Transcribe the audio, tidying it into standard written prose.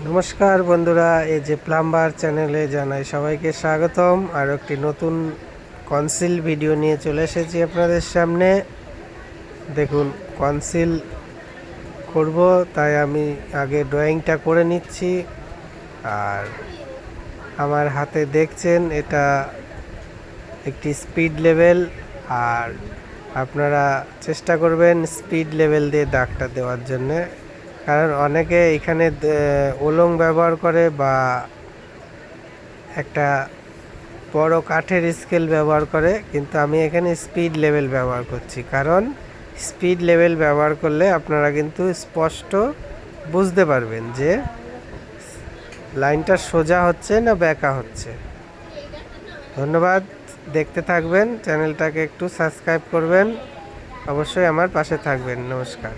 নমস্কার বন্ধুরা, এই যে প্লাম্বার চ্যানেলে জানাই সবাইকে স্বাগতম। আর একটি নতুন কনসিল ভিডিও নিয়ে চলে এসেছি আপনাদের সামনে। দেখুন, কনসিল করব, তাই আমি আগে ড্রয়িংটা করে নিচ্ছি। আর আমার হাতে দেখছেন এটা একটি স্পিড লেভেল, আর আপনারা চেষ্টা করবেন স্পিড লেভেল দিয়ে দাগটা দেওয়ার জন্যে। কারণ অনেকে এখানে ওলং ব্যবহার করে বা একটা বড় কাঠের স্কেল ব্যবহার করে, কিন্তু আমি এখানে স্পিড লেভেল ব্যবহার করছি। কারণ স্পিড লেভেল ব্যবহার করলে আপনারা কিন্তু স্পষ্ট বুঝতে পারবেন যে লাইনটা সোজা হচ্ছে না বেঁকা হচ্ছে। ধন্যবাদ, দেখতে থাকবেন, চ্যানেলটাকে একটু সাবস্ক্রাইব করবেন, অবশ্যই আমার পাশে থাকবেন। নমস্কার।